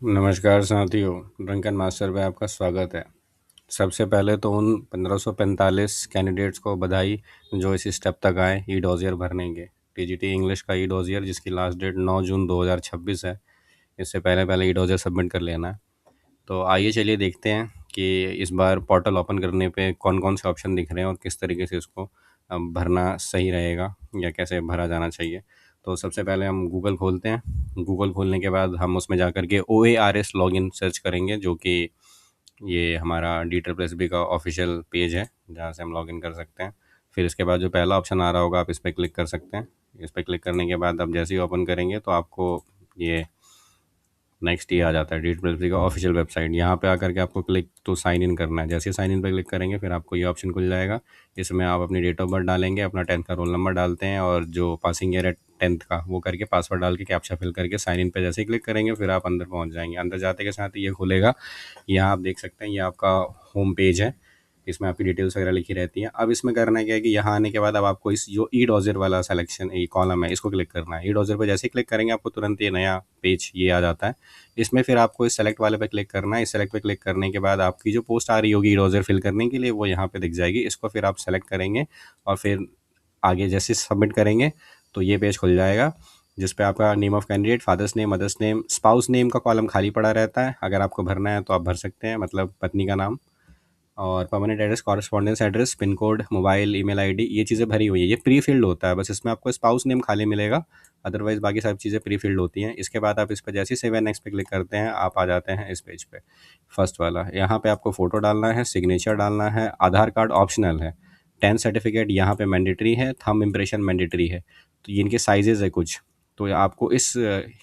नमस्कार साथियों, drunken master पे आपका स्वागत है। सबसे पहले तो उन 1545 कैंडिडेट्स को बधाई जो इस स्टेप तक आए ई डॉज़ियर भरने के। टीजीटी इंग्लिश का ई डॉज़ियर जिसकी लास्ट डेट 9 जून 2026 है। इससे पहले पहले ई डॉज़ियर सबमिट कर लेना है। तो आइए चलिए देखते हैं कि इस बार पोर्टल ओपन करने पे कौन-कौन से ऑप्शन दिख रहे हैं और किस तरीके से इसको भरना सही रहेगा या कैसे भरा जाना चाहिए। तो सबसे पहले हम गूगल खोलते हैं। गूगल खोलने के बाद हम उसमें जाकर के OARS लॉगिन सर्च करेंगे, जो कि ये हमारा DSSB का ऑफिशियल पेज है, जहाँ से हम लॉगिन कर सकते हैं। फिर इसके बाद जो पहला ऑप्शन आ रहा होगा आप इस पे क्लिक कर सकते हैं। इस पे क्लिक करने के बाद आप जैसे ही ओपन करेंगे तो आपको ये नेक्स्ट ये आ जाता है DSSB का ऑफिशियल वेबसाइट। यहाँ पे आकर के आपको क्लिक टू साइन इन करना है। जैसे ही साइन इन पे क्लिक करेंगे फिर आपको ये ऑप्शन खुल जाएगा। इसमें आप अपनी डेट ऑफ बर्थ डालेंगे, अपना 10th का रोल नंबर डालते हैं और जो पासिंग ईयर है 10th का वो करके पासवर्ड डाल के कैप्चा फिल करके साइन इन पे जैसे ही क्लिक करेंगे फिर आप अंदर पहुँच जाएंगे। अंदर जाते के साथ ही ये खुलेगा। यहाँ आप देख सकते हैं ये आपका होम पेज है। इसमें आपकी डिटेल्स वगैरह लिखी रहती हैं। अब इसमें करना क्या है कि यहाँ आने के बाद अब आपको इस जो ई डॉजर वाला सिलेक्शन ये कॉलम है इसको क्लिक करना है। ई डॉजर पे जैसे ही क्लिक करेंगे आपको तुरंत ये नया पेज ये आ जाता है। इसमें फिर आपको इस सेलेक्ट वाले पे क्लिक करना है। इस सेलेक्ट पे क्लिक करने के बाद आपकी जो पोस्ट आ रही होगी ई डॉजर फिल करने के लिए वो यहाँ पे दिख जाएगी। इसको फिर आप सेलेक्ट करेंगे और फिर आगे जैसे सबमिट करेंगे तो ये पेज खुल जाएगा, जिस पे आपका name of candidate, father's name, mother's name, spouse name का कॉलम खाली पड़ा रहता है। अगर आपको भरना है तो आप भर सकते हैं, मतलब पत्नी का नाम, और permanent address, correspondence address, pin code, mobile, email ID, ये चीज़ें भरी हुई है। ये प्री फिल्ड होता है, बस इसमें आपको स्पाउस नेम खाली मिलेगा। अदरवाइज बाकी सब चीज़ें प्री फिल्ड होती हैं। इसके बाद आप इस पर जैसे ही सेव एंड नेक्स्ट पे क्लिक करते हैं आप आ जाते हैं इस पेज पे, फर्स्ट वाला। यहाँ पे आपको फ़ोटो डालना है, सिग्नेचर डालना है, आधार कार्ड ऑप्शनल है, 10th सर्टिफिकेट यहाँ पे मैंडेटरी है, थंब इम्प्रेशन मैंडेटरी है। तो ये इनके साइजेज़ है कुछ, तो आपको इस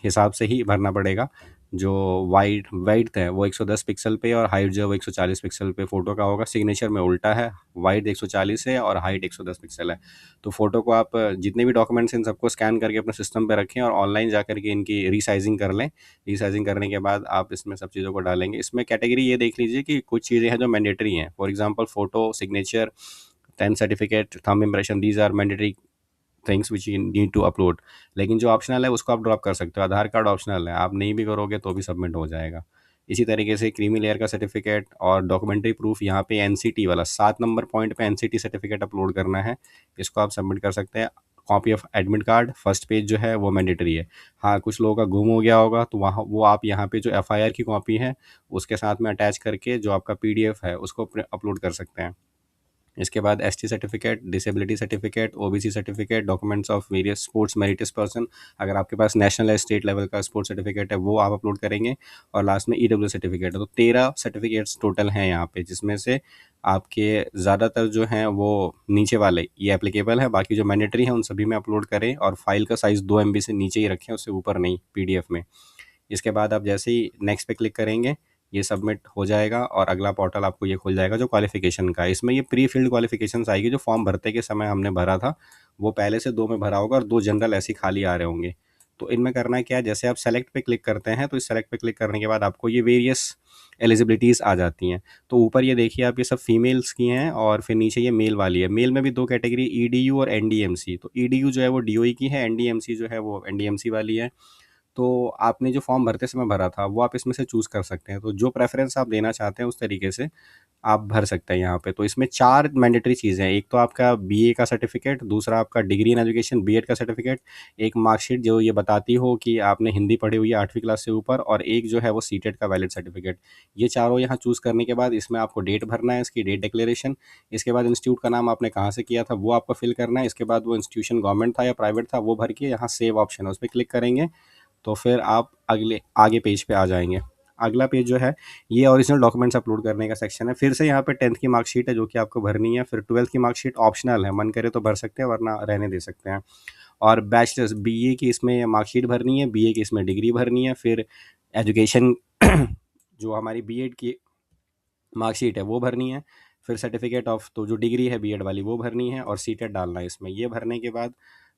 हिसाब से ही भरना पड़ेगा। जो वाइड है वो 110 पिक्सल पे और हाइट जो है वो 140 पिक्सल पे फ़ोटो का होगा। सिग्नेचर में उल्टा है, वाइड 140 है और हाइट 110 पिक्सल है। तो फ़ोटो को आप जितने भी डॉक्यूमेंट्स हैं इन सबको स्कैन करके अपने सिस्टम पे रखें और ऑनलाइन जा करके इनकी रीसाइजिंग कर लें। रीसाइजिंग करने के बाद आप इसमें सब चीज़ों को डालेंगे। इसमें कैटेगरी ये देख लीजिए कि कुछ चीज़ें हैं जो मैंडेटरी हैं। For example photo, signature, 10th certificate, thumb impression, these are mandatory things which you need to upload. लेकिन जो ऑप्शनल है उसको आप ड्रॉप कर सकते हो। आधार कार्ड ऑप्शनल है, आप नहीं भी करोगे तो भी सबमिट हो जाएगा। इसी तरीके से क्रीमी लेयर का सर्टिफिकेट और डॉक्यूमेंट्री प्रूफ, यहाँ पे एनसीटी वाला 7 नंबर पॉइंट पे एनसीटी सर्टिफिकेट अपलोड करना है, इसको आप सबमिट कर सकते हैं। Copy of admit card first page जो है वो मैंडेटरी है। हाँ, कुछ लोगों का गुम हो गया होगा तो वहाँ वो आप यहाँ पे जो एफआईआर की कॉपी है उसके साथ में अटैच करके जो आपका पीडीएफ है उसको अपलोड कर सकते हैं। इसके बाद ST certificate, disability certificate, OBC certificate, documents of various sports merits person, अगर आपके पास नेशनल या स्टेट लेवल का स्पोर्ट्स सर्टिफिकेट है वो आप अपलोड करेंगे। और लास्ट में ईडब्ल्यू सर्टिफिकेट है। तो 13 सर्टिफिकेट्स टोटल हैं यहाँ पे, जिसमें से आपके ज़्यादातर जो हैं वो नीचे वाले ये एप्लीकेबल है, बाकी जो मैंडेटरी हैं उन सभी में अपलोड करें और फाइल का साइज़ 2 MB से नीचे ही रखें, उससे ऊपर नहीं पीडीएफ में। इसके बाद आप जैसे ही नेक्स्ट पे क्लिक करेंगे ये सबमिट हो जाएगा और अगला पोर्टल आपको ये खुल जाएगा जो क्वालिफिकेशन का है। इसमें ये प्री फिल्ड क्वालिफिकेशंस आएगी। जो फॉर्म भरते के समय हमने भरा था वो पहले से 2 में भरा होगा और 2 जनरल ऐसे ही खाली आ रहे होंगे। तो इनमें करना क्या है, जैसे आप सेलेक्ट पे क्लिक करते हैं तो इस सेलेक्ट पे क्लिक करने के बाद आपको ये वेरियस एलिजिबिलिटीज़ आ जाती हैं। तो ऊपर ये देखिए आप, ये सब फीमेल्स की हैं और फिर नीचे ये मेल वाली है। मेल में भी 2 कैटेगरी, ईडीयू और एनडीएमसी। तो ईडीयू जो है वो डीओई की है, एनडीएमसी जो है वो एनडीएमसी वाली है। तो आपने जो फॉर्म भरते समय भरा था वो आप इसमें से चूज़ कर सकते हैं। तो जो प्रेफ़रेंस आप देना चाहते हैं उस तरीके से आप भर सकते हैं यहाँ पे। तो इसमें 4 मैंडेटरी चीज़ें हैं। एक तो आपका बीए का सर्टिफ़िकेट, दूसरा आपका डिग्री इन एजुकेशन बीएड का सर्टिफ़िकेट, एक मार्कशीट जो ये बताती हो कि आपने हिंदी पढ़ी हुई है 8वीं क्लास से ऊपर, और एक जो है वो सीटेट का वैलिड सर्टिफ़िकेट। ये चारों यहाँ चूज़ करने के बाद इसमें आपको डेट भरना है, इसकी डेट डिक्लेरेशन। इसके बाद इंस्टीट्यूट का नाम आपने कहाँ से किया था वो आपको फ़िल करना है। इसके बाद वो इंस्टीट्यूशन गवर्नमेंट था या प्राइवेट था वो भर के यहाँ सेव ऑप्शन है उस पे क्लिक करेंगे तो फिर आप अगले आगे पेज पे आ जाएँगे। अगला पेज जो है ये ओरिजिनल डॉक्यूमेंट्स अपलोड करने का सेक्शन है। फिर से यहाँ पे 10th की मार्कशीट है जो कि आपको भरनी है। फिर 12th की मार्कशीट ऑप्शनल है, मन करे तो भर सकते हैं वरना रहने दे सकते हैं। और बैचलर्स बीए की इसमें मार्कशीट भरनी है, बीए की इसमें डिग्री भरनी है। फिर एजुकेशन जो हमारी बीएड की मार्कशीट है वो भरनी है। फिर सर्टिफिकेट ऑफ, तो जो डिग्री है बीएड वाली वो भरनी है और सीटेट डालना है इसमें। ये भरने के बाद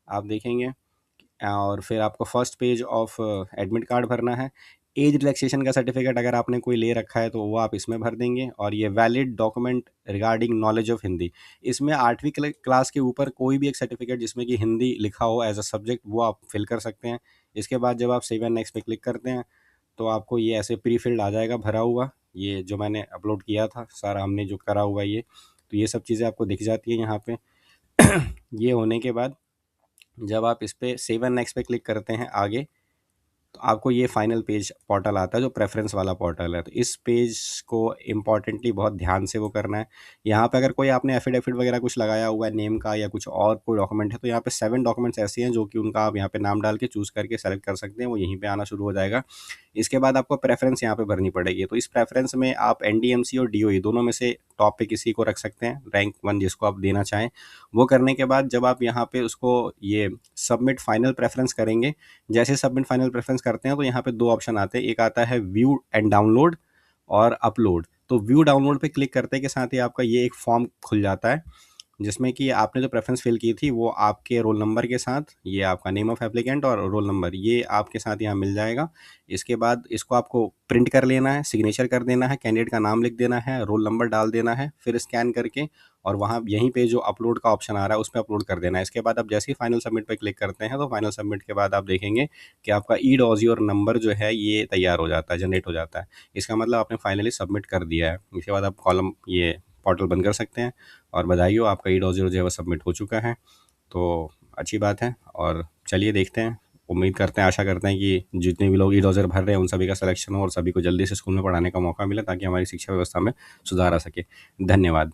आप देखेंगे और फिर आपको first page of admit card भरना है। एज रिलैक्सेशन का सर्टिफिकेट अगर आपने कोई ले रखा है तो वो आप इसमें भर देंगे। और ये valid document regarding knowledge of Hindi, इसमें 8वीं क्लास के ऊपर कोई भी एक सर्टिफिकेट जिसमें कि हिंदी लिखा हो एज अ सब्जेक्ट वो आप फिल कर सकते हैं। इसके बाद जब आप सेव एंड नेक्स्ट पे क्लिक करते हैं तो आपको ये ऐसे प्री फिल्ड आ जाएगा भरा हुआ, ये जो मैंने अपलोड किया था सारा, हमने जो करा हुआ ये, तो ये सब चीज़ें आपको दिख जाती हैं यहाँ पे। ये होने के बाद जब आप इस पे सेव एंड नेक्स्ट पे क्लिक करते हैं आगे, तो आपको ये फाइनल पेज पोर्टल आता है जो प्रेफरेंस वाला पोर्टल है। तो इस पेज को इम्पॉर्टेंटली बहुत ध्यान से वो करना है। यहाँ पे अगर कोई आपने एफिडेविट वगैरह कुछ लगाया हुआ है नेम का या कुछ और कोई डॉक्यूमेंट है, तो यहाँ पे 7 डॉक्यूमेंट्स ऐसे हैं जो कि उनका आप यहाँ पे नाम डाल के चूज़ करके सेलेक्ट कर सकते हैं, वो यहीं पे आना शुरू हो जाएगा। इसके बाद आपको प्रेफरेंस यहाँ पे भरनी पड़ेगी। तो इस प्रेफरेंस में आप एनडीएमसी और डीओई दोनों में से टॉप पे किसी को रख सकते हैं, रैंक 1 जिसको आप देना चाहें। वो करने के बाद जब आप यहाँ पे उसको ये सबमिट फाइनल प्रेफरेंस करेंगे, जैसे सबमिट फाइनल प्रेफरेंस करते हैं तो यहाँ पे 2 ऑप्शन आते हैं। एक आता है व्यू एंड डाउनलोड और अपलोड। तो व्यू डाउनलोड पे क्लिक करते के साथ ही आपका ये एक फॉर्म खुल जाता है, जिसमें कि आपने जो प्रेफ़रेंस फ़िल की थी वो आपके रोल नंबर के साथ, ये आपका नेम ऑफ़ एप्लीकेंट और रोल नंबर ये आपके साथ यहाँ मिल जाएगा। इसके बाद इसको आपको प्रिंट कर लेना है, सिग्नेचर कर देना है, कैंडिडेट का नाम लिख देना है, रोल नंबर डाल देना है, फिर स्कैन करके और वहाँ यहीं पे जो अपलोड का ऑप्शन आ रहा है उस पे अपलोड कर देना है। इसके बाद आप जैसे ही फाइनल सबमिट पे क्लिक करते हैं, तो फाइनल सबमिट के बाद आप देखेंगे कि आपका ई-डॉज़ नंबर जो है ये तैयार हो जाता है, जनरेट हो जाता है। इसका मतलब आपने फाइनली सबमिट कर दिया है। इसके बाद आप कॉलम ये पोर्टल बंद कर सकते हैं और बधाई हो, आपका ई-डॉज़ जो है वो सबमिट हो चुका है। तो अच्छी बात है और चलिए देखते हैं, उम्मीद करते हैं, आशा करते हैं कि जितने भी लोग ई-डॉज़र भर रहे हैं उन सभी का सिलेक्शन हो और सभी को जल्दी से स्कूल में पढ़ाने का मौका मिले ताकि हमारी शिक्षा व्यवस्था में सुधार आ सके। धन्यवाद।